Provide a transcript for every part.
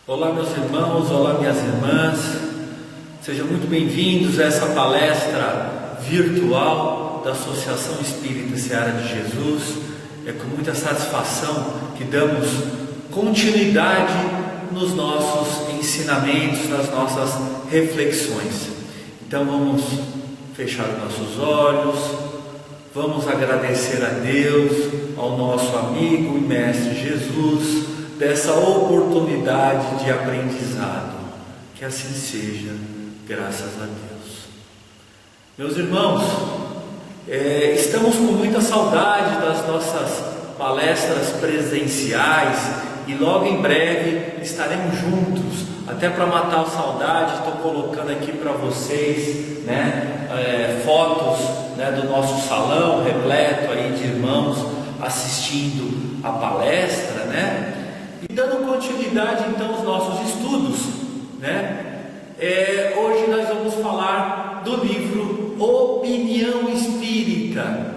Olá, meus irmãos, olá, minhas irmãs, sejam muito bem-vindos a essa palestra virtual da Associação Espírita Seara de Jesus. É com muita satisfação que damos continuidade nos nossos ensinamentos, nas nossas reflexões. Então vamos fechar os nossos olhos, vamos agradecer a Deus, ao nosso amigo e mestre Jesus, dessa oportunidade de aprendizado. Que assim seja, graças a Deus. Meus irmãos, estamos com muita saudade das nossas palestras presenciais e logo em breve estaremos juntos. Até para matar a saudade, estou colocando aqui para vocês, fotos, do nosso salão repleto aí de irmãos assistindo a palestra, E dando continuidade então aos nossos estudos, hoje nós vamos falar do livro Opinião Espírita.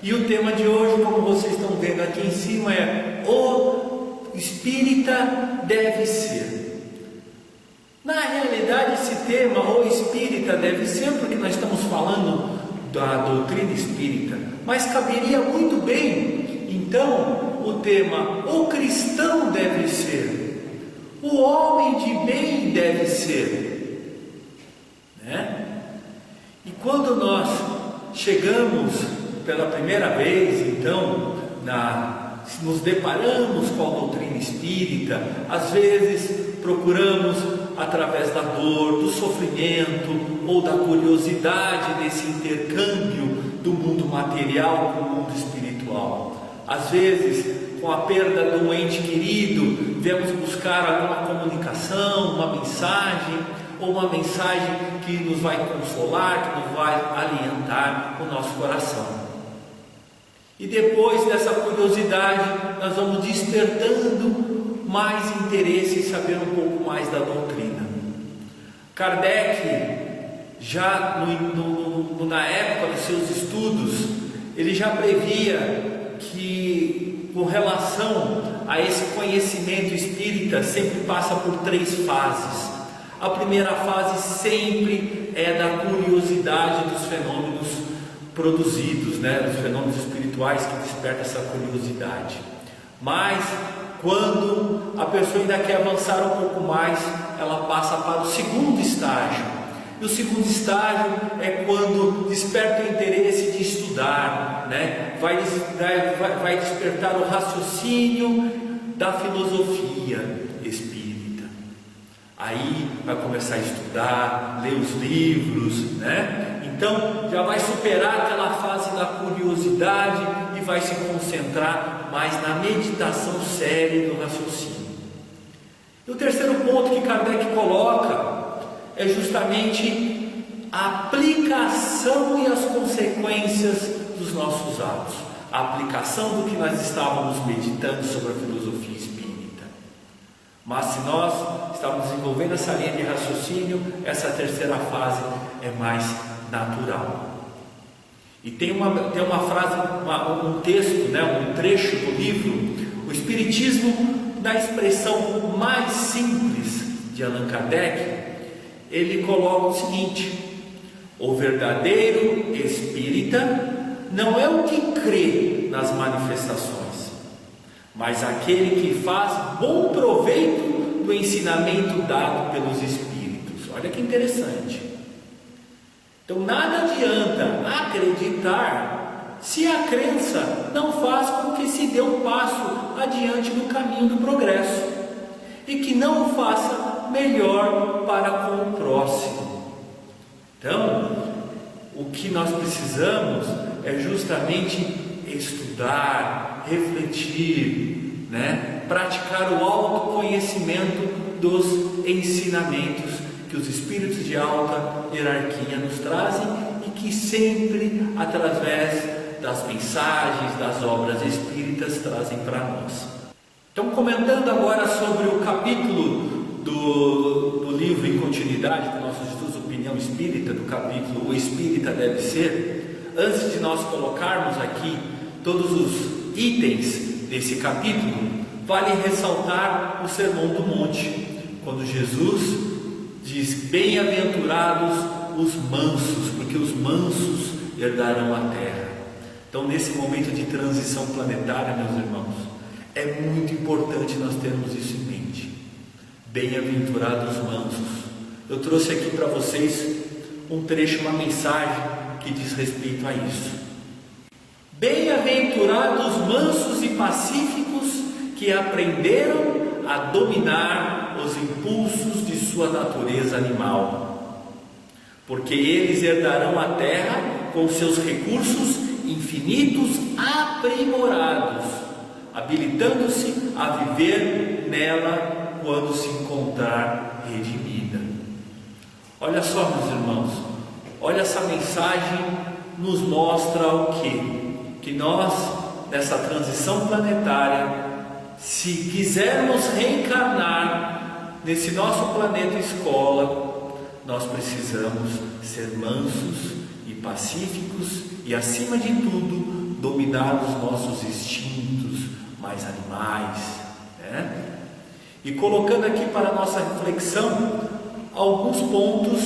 E o tema de hoje, como vocês estão vendo aqui em cima, é O Espírita Deve Ser. Na realidade, esse tema, O Espírita Deve Ser, porque nós estamos falando da doutrina espírita, mas caberia muito bem, então, o tema, o cristão deve ser, o homem de bem deve ser, E quando nós chegamos pela primeira vez, então, nos deparamos com a doutrina espírita, às vezes procuramos, através da dor, do sofrimento ou da curiosidade desse intercâmbio do mundo material com o mundo espiritual. Às vezes, com a perda de um ente querido, viemos buscar alguma comunicação, uma mensagem, ou uma mensagem que nos vai consolar, que nos vai alientar o nosso coração. E depois dessa curiosidade, nós vamos despertando mais interesse em saber um pouco mais da doutrina. Kardec, já na época dos seus estudos, ele já previa que, com relação a esse conhecimento espírita, sempre passa por 3 fases. A primeira fase sempre é da curiosidade dos fenômenos produzidos, dos fenômenos espirituais que despertam essa curiosidade. Mas quando a pessoa ainda quer avançar um pouco mais, ela passa para o segundo estágio. E o segundo estágio é quando desperta o interesse de estudar, vai despertar o raciocínio da filosofia espírita. Aí vai começar a estudar, ler os livros, Então já vai superar aquela fase da curiosidade e vai se concentrar mais na meditação séria do raciocínio. E o terceiro ponto que Kardec coloca é justamente a aplicação e as consequências dos nossos atos, a aplicação do que nós estávamos meditando sobre a filosofia espírita. Mas se nós estamos desenvolvendo essa linha de raciocínio, essa terceira fase é mais natural. E tem uma frase, um texto, um trecho do livro, o Espiritismo, na expressão mais simples de Allan Kardec, ele coloca o seguinte: o verdadeiro espírita não é o que crê nas manifestações, mas aquele que faz bom proveito do ensinamento dado pelos espíritos. Olha que interessante. Então nada adianta acreditar se a crença não faz com que se dê um passo adiante no caminho do progresso e que não o faça melhor para com o próximo. Então, o que nós precisamos é justamente estudar, refletir, praticar o autoconhecimento dos ensinamentos que os espíritos de alta hierarquia nos trazem e que sempre, através das mensagens, das obras espíritas, trazem para nós. Então, comentando agora sobre o capítulo do livro em continuidade com nossos estudos Opinião Espírita, do capítulo O Espírita Deve Ser, antes de nós colocarmos aqui todos os itens desse capítulo, vale ressaltar o Sermão do Monte, quando Jesus diz: bem-aventurados os mansos, porque os mansos herdarão a terra. Então, nesse momento de transição planetária, meus irmãos, é muito importante nós termos isso em mente. Bem-aventurados os mansos. Eu trouxe aqui para vocês um trecho, uma mensagem que diz respeito a isso. Bem-aventurados os mansos e pacíficos, que aprenderam a dominar os impulsos de sua natureza animal, porque eles herdarão a terra com seus recursos infinitos aprimorados, habilitando-se a viver nela quando se encontrar redimida. Olha só, meus irmãos, olha, essa mensagem nos mostra o quê? Que nós, nessa transição planetária, se quisermos reencarnar nesse nosso planeta escola, nós precisamos ser mansos e pacíficos e, acima de tudo, dominar os nossos instintos mais animais, né? E colocando aqui para a nossa reflexão alguns pontos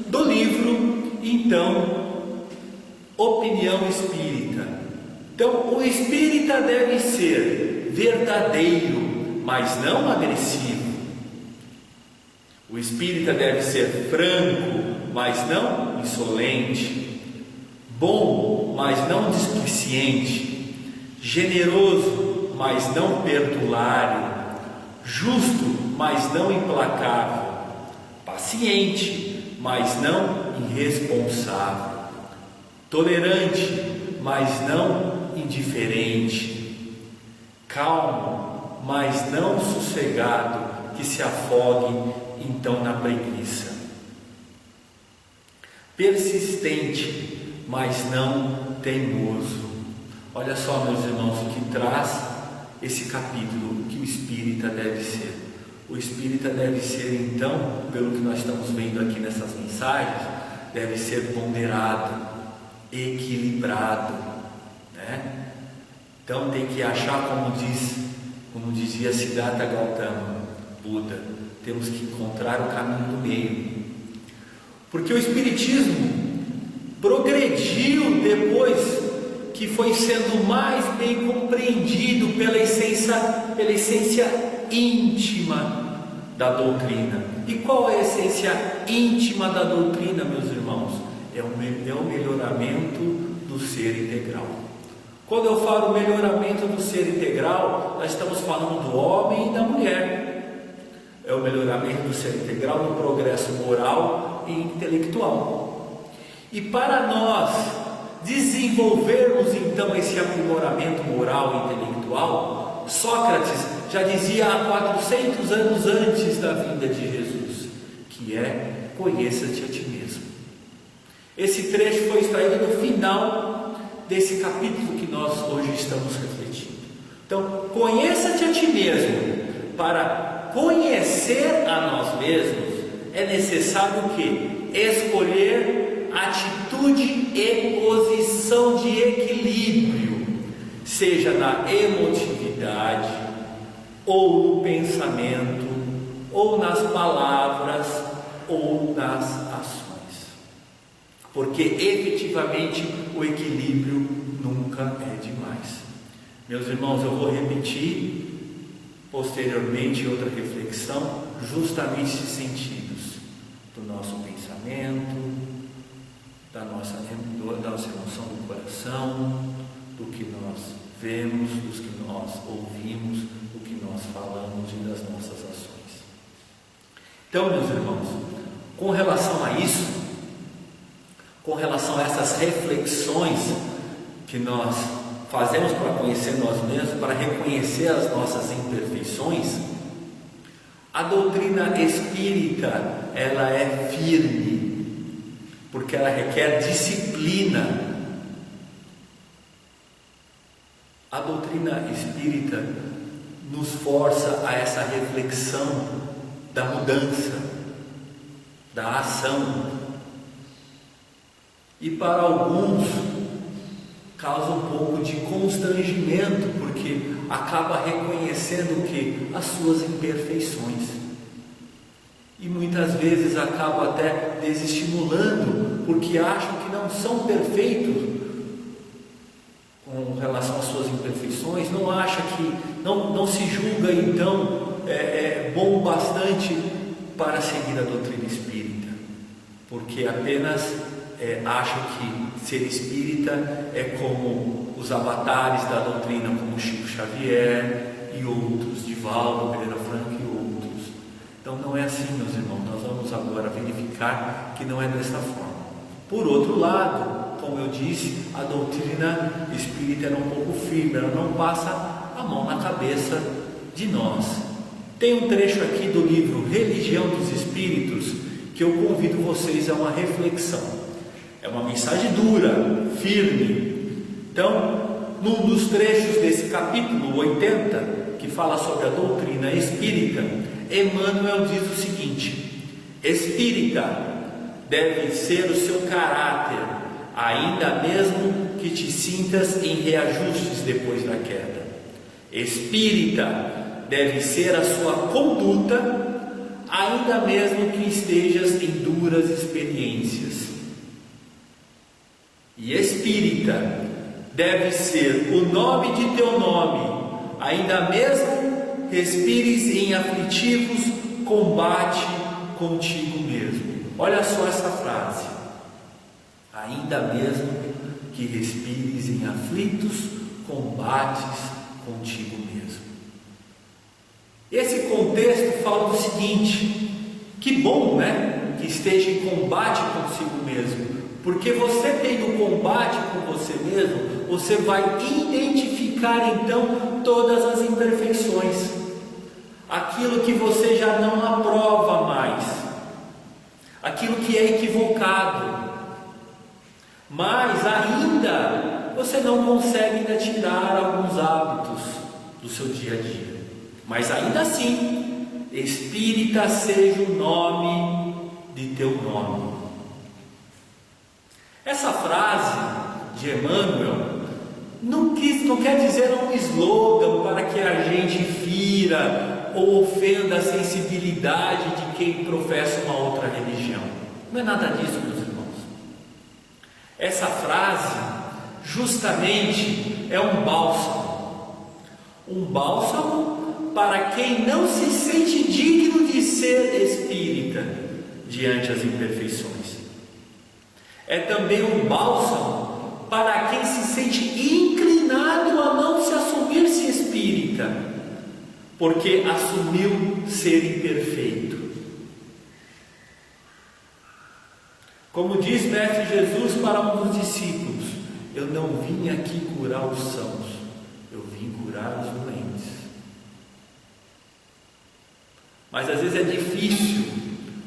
do livro, então, Opinião Espírita. Então, o espírita deve ser verdadeiro, mas não agressivo. O espírita deve ser franco, mas não insolente. Bom, mas não displicente. Generoso, mas não perdulário. Justo, mas não implacável. Paciente, mas não irresponsável. Tolerante, mas não indiferente. Calmo, mas não sossegado, que se afogue então na preguiça. Persistente, mas não teimoso. Olha só, meus irmãos, o que traz esse capítulo, que o espírita deve ser. O espírita deve ser, então, pelo que nós estamos vendo aqui nessas mensagens, deve ser ponderado, equilibrado, né? Então tem que achar, como dizia Siddhartha Gautama, Buda, temos que encontrar o caminho do meio, porque o espiritismo progrediu depois que foi sendo mais bem compreendido pela essência íntima da doutrina. E qual é a essência íntima da doutrina, meus irmãos? É o melhoramento do ser integral. Quando eu falo melhoramento do ser integral, nós estamos falando do homem e da mulher. É o melhoramento do ser integral no progresso moral e intelectual. E para nós desenvolvermos então esse aprimoramento moral e intelectual, Sócrates já dizia há 400 anos antes da vinda de Jesus, que é: conheça-te a ti mesmo. Esse trecho foi extraído no final desse capítulo que nós hoje estamos refletindo. Então, conheça-te a ti mesmo. Para conhecer a nós mesmos, é necessário o quê? Escolher atitude e posição de equilíbrio, seja na emotividade, ou no pensamento, ou nas palavras, ou nas ações. Porque efetivamente o equilíbrio nunca é demais. Meus irmãos, eu vou repetir posteriormente outra reflexão, justamente esses sentidos do nosso pensamento, da nossa emoção do coração, do que nós vemos, dos que nós ouvimos, do que nós falamos e das nossas ações. Então, meus irmãos, com relação a isso, com relação a essas reflexões que nós fazemos para conhecer nós mesmos, para reconhecer as nossas imperfeições, a doutrina espírita, ela é firme, porque ela requer disciplina. A doutrina espírita nos força a essa reflexão da mudança, da ação. E para alguns causa um pouco de constrangimento, porque acaba reconhecendo que as suas imperfeições. e muitas vezes acabam até desestimulando, porque acham que não são perfeitos com relação às suas imperfeições, não acha que, não se julga então bom bastante para seguir a doutrina espírita, porque apenas acham que ser espírita é como os avatares da doutrina, como Chico Xavier e outros, Divaldo, Pereira Franco e outros. Então não é assim, meus irmãos. Nós vamos agora verificar que não é dessa forma. Por outro lado, como eu disse, a doutrina espírita era um pouco firme, ela não passa a mão na cabeça de nós. Tem um trecho aqui do livro Religião dos Espíritos que eu convido vocês a uma reflexão. É uma mensagem dura, firme. Então, num dos trechos desse capítulo 80, que fala sobre a doutrina espírita, Emmanuel diz o seguinte: espírita deve ser o seu caráter, ainda mesmo que te sintas em reajustes depois da queda. Espírita deve ser a sua conduta, ainda mesmo que estejas em duras experiências. E espírita deve ser o nome de teu nome, ainda mesmo respires em aflitivos combate contigo mesmo. Olha só essa frase: ainda mesmo que respires em aflitos combates contigo mesmo. Esse contexto fala do seguinte: que bom, né, que esteja em combate consigo mesmo, porque você tendo combate com você mesmo, você vai identificar então todas as imperfeições, aquilo que você já não aprova mais, aquilo que é equivocado, mas ainda você não consegue ainda tirar alguns hábitos do seu dia a dia. Mas ainda assim, espírita seja o nome de teu nome. Essa frase de Emmanuel não quer dizer um slogan para que a gente fira ou ofenda a sensibilidade de quem professa uma outra religião. Não é nada disso, meus irmãos. Essa frase justamente é um bálsamo para quem não se sente digno de ser espírita diante das imperfeições. É também um bálsamo para quem se sente inclinado a não se assumir-se espírita, porque assumiu ser imperfeito. Como diz Mestre Jesus para um dos discípulos: eu não vim aqui curar os sãos, eu vim curar os doentes. Mas às vezes é difícil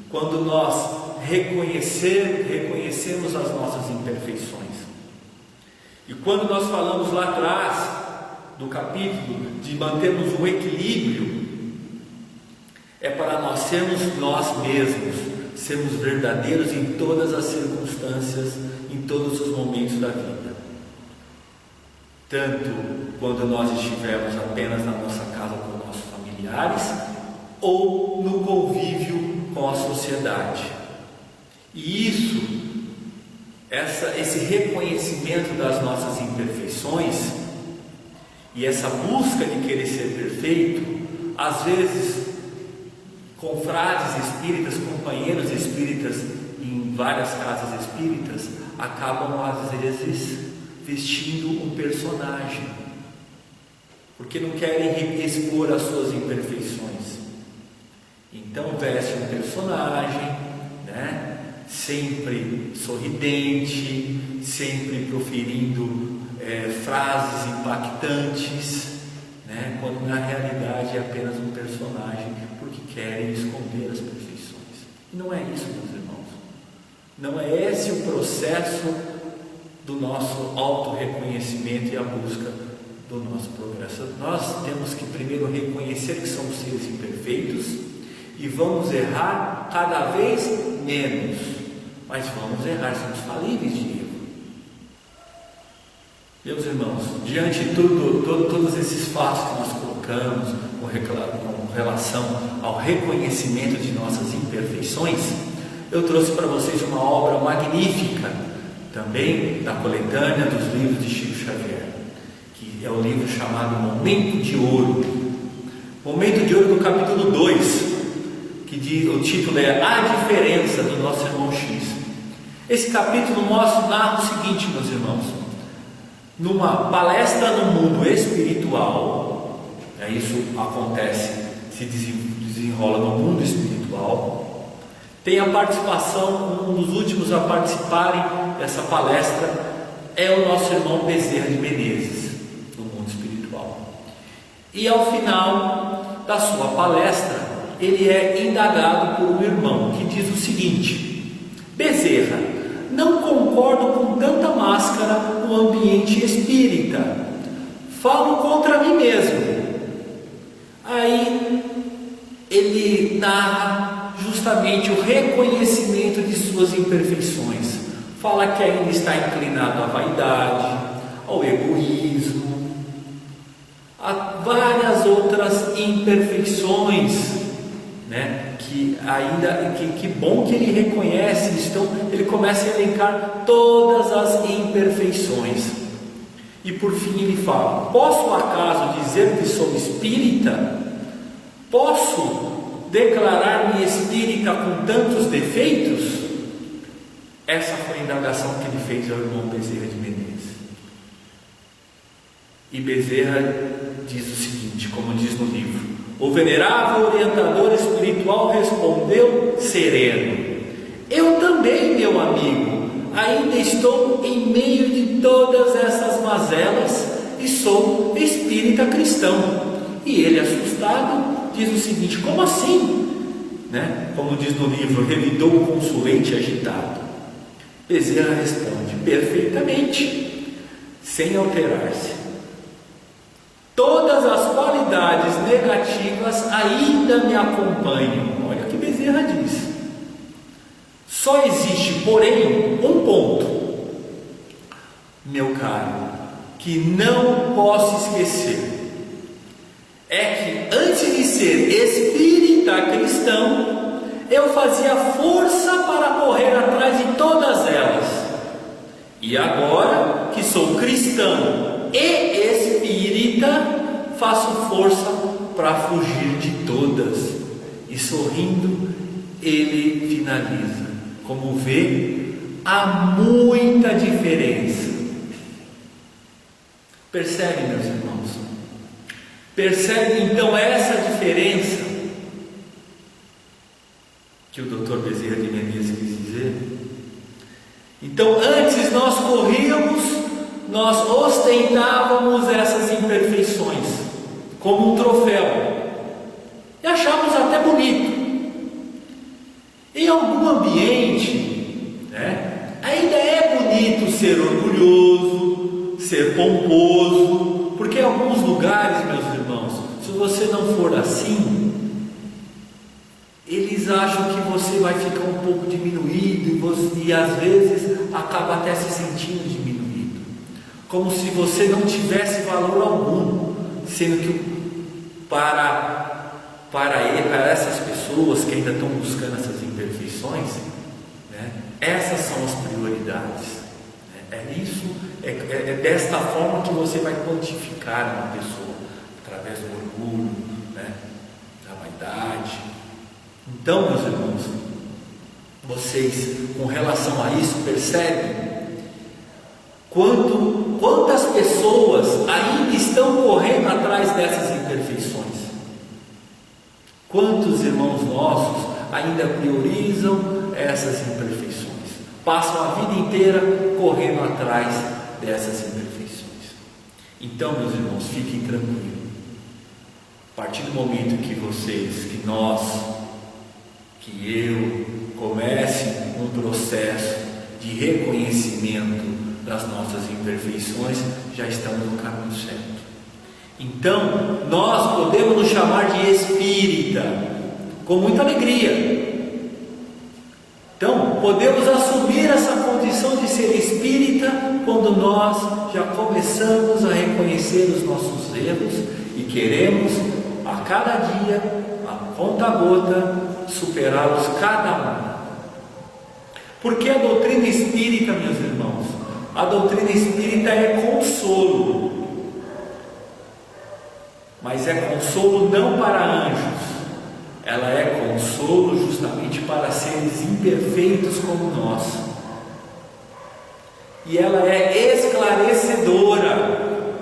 quando nós reconhecemos as nossas imperfeições. E quando nós falamos lá atrás do capítulo de mantermos um equilíbrio, é para nós sermos nós mesmos, sermos verdadeiros em todas as circunstâncias, em todos os momentos da vida. Tanto quando nós estivermos apenas na nossa casa com nossos familiares, ou no convívio com a sociedade. E esse reconhecimento das nossas imperfeições e essa busca de querer ser perfeito, às vezes confrades espíritas, companheiros espíritas em várias casas espíritas, acabam às vezes vestindo um personagem, porque não querem expor as suas imperfeições. Então veste um personagem, né? Sempre sorridente, sempre proferindo frases impactantes, né? Quando na realidade é apenas um personagem, porque querem esconder as perfeições. E não é isso, meus irmãos. Não é esse o processo do nosso auto-reconhecimento e a busca do nosso progresso. Nós temos que primeiro reconhecer que somos seres imperfeitos e vamos errar cada vez menos, mas vamos errar, somos falíveis de erro. Meus irmãos, diante de todos esses fatos que nós colocamos, com com relação ao reconhecimento de nossas imperfeições, eu trouxe para vocês uma obra magnífica, também da coletânea dos livros de Chico Xavier, que é o livro chamado Momento de Ouro. Momento de Ouro, do capítulo 2, o título é A Diferença do Nosso Irmão X. Esse capítulo narra o seguinte, meus irmãos: numa palestra no mundo espiritual, isso acontece, se desenrola no mundo espiritual, tem a participação, um dos últimos a participarem dessa palestra é o nosso irmão Bezerra de Menezes, do mundo espiritual. E ao final da sua palestra, ele é indagado por um irmão que diz o seguinte: Bezerra, não concordo com tanta máscara no ambiente espírita, falo contra mim mesmo. Aí ele narra justamente o reconhecimento de suas imperfeições, fala que ainda está inclinado à vaidade, ao egoísmo, a várias outras imperfeições, que ainda, que bom que ele reconhece. Então ele começa a elencar todas as imperfeições, e por fim ele fala: posso acaso dizer que sou espírita? Posso declarar-me espírita com tantos defeitos? Essa foi a indagação que ele fez ao irmão Bezerra de Menezes. E Bezerra diz o seguinte, como diz no livro: o venerável orientador espiritual respondeu sereno: eu também, meu amigo, ainda estou em meio de todas essas mazelas e sou espírita cristão. E ele, assustado, diz o seguinte: como assim? Como diz no livro, revidou o consulente agitado. Bezerra responde: perfeitamente, sem alterar-se. Todas as qualidades negativas ainda me acompanham. Olha o que Bezerra diz. Só existe, porém, um ponto, meu caro, que não posso esquecer. É que antes de ser espírita cristão, eu fazia força para correr atrás de todas elas. E agora que sou cristão e espírita, faço força para fugir de todas. E sorrindo, ele finaliza: como vê, há muita diferença. Percebe, meus irmãos? Percebe então essa diferença que o Dr. Bezerra de Menezes quis dizer? Então, antes nós corríamos, nós ostentávamos essas imperfeições como um troféu e achávamos até bonito. Em algum ambiente, ainda é bonito ser orgulhoso, ser pomposo, porque em alguns lugares, meus irmãos, se você não for assim, eles acham que você vai ficar um pouco diminuído e às vezes acaba até se sentindo diminuído, como se você não tivesse valor algum, sendo que para essas pessoas que ainda estão buscando essas imperfeições, essas são as prioridades. É desta forma que você vai quantificar uma pessoa, através do orgulho, da vaidade. Então, meus irmãos, vocês, com relação a isso, percebem quantas pessoas ainda estão correndo atrás dessas imperfeições? Quantos irmãos nossos ainda priorizam essas imperfeições? Passam a vida inteira correndo atrás dessas imperfeições. Então, meus irmãos, fiquem tranquilos. A partir do momento que nós, que eu comece um processo de reconhecimento das nossas imperfeições, já estamos no caminho certo. Então, nós podemos nos chamar de espírita com muita alegria. Então, podemos assumir essa condição de ser espírita quando nós já começamos a reconhecer os nossos erros e queremos a cada dia, a conta a gota, superá-los cada um. Porque a doutrina espírita, meus irmãos, a doutrina espírita é consolo, mas é consolo não para anjos, ela é consolo justamente para seres imperfeitos como nós, e ela é esclarecedora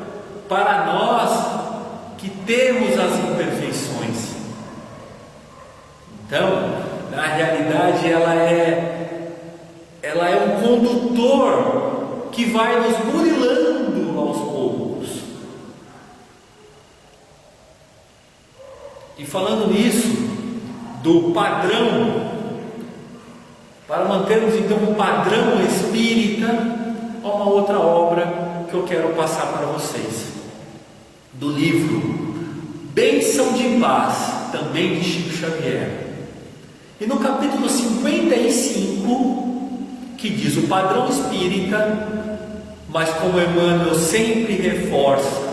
para nós que temos as imperfeições. Então, na realidade, ela é um condutor que vai nos burilando aos poucos. E falando nisso, do padrão, para mantermos então um padrão espírita, há uma outra obra que eu quero passar para vocês, do livro Bênção de Paz, também de Chico Xavier. E no capítulo 55, que diz o padrão espírita, mas como Emmanuel sempre reforça,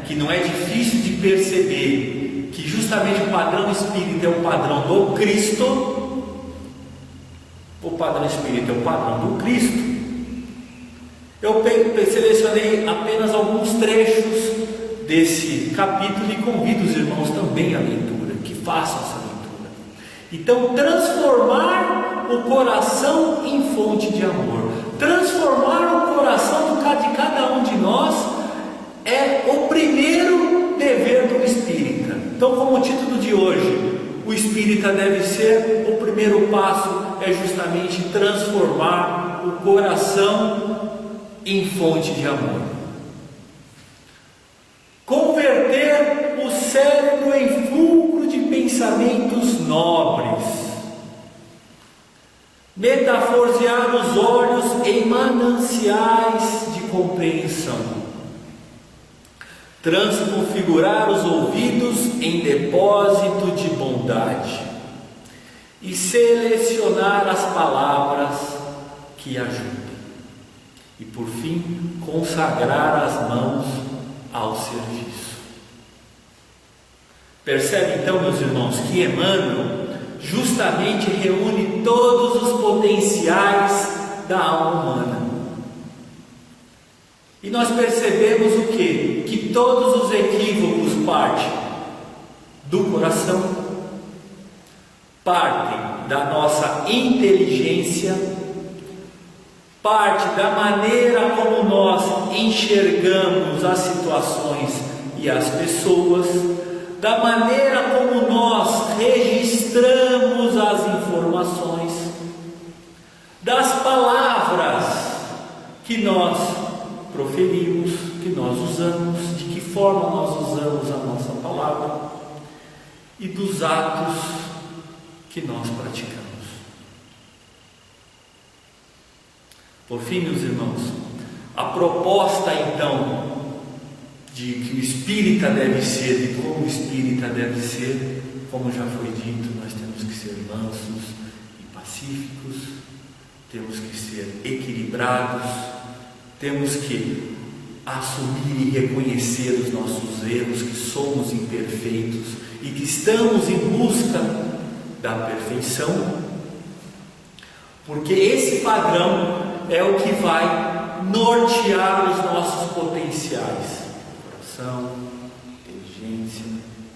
que não é difícil de perceber que justamente o padrão espírita é o padrão do Cristo. O padrão espírita é o padrão do Cristo. Eu selecionei apenas alguns trechos desse capítulo e convido os irmãos também à leitura, que façam essa leitura. Então, transformar o coração em fonte de amor, transformar o coração de cada um de nós é o primeiro dever do espírita. Então, como o título de hoje, o espírita deve ser, o primeiro passo é justamente transformar o coração em fonte de amor. Converter o cérebro em fulcro de pensamentos nobres. Metaforsear os olhos em mananciais de compreensão. Transconfigurar os ouvidos em depósito de bondade. E selecionar as palavras que ajudem. E por fim, consagrar as mãos ao serviço. Percebe então, meus irmãos, que Emmanuel justamente reúne todos os potenciais da alma humana. E nós percebemos o quê? Que todos os equívocos partem do coração, partem da nossa inteligência, parte da maneira como nós enxergamos as situações e as pessoas, da maneira como nós registramos as informações, das palavras que nós proferimos, que nós usamos, de que forma nós usamos a nossa palavra e dos atos que nós praticamos. Por fim, meus irmãos, a proposta então de que o espírita deve ser, de como o espírita deve ser, como já foi dito, nós temos que ser mansos e pacíficos, temos que ser equilibrados, temos que assumir e reconhecer os nossos erros, que somos imperfeitos e que estamos em busca da perfeição, porque esse padrão é o que vai nortear os nossos potenciais: coração, inteligência,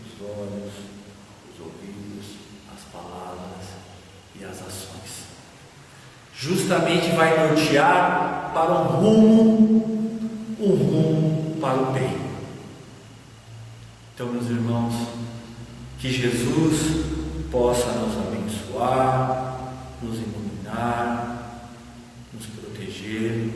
os olhos, os ouvidos, as palavras e as ações. Justamente vai nortear para um rumo para o bem. Então, meus irmãos, que Jesus possa nos abençoar, nos iluminar, nos proteger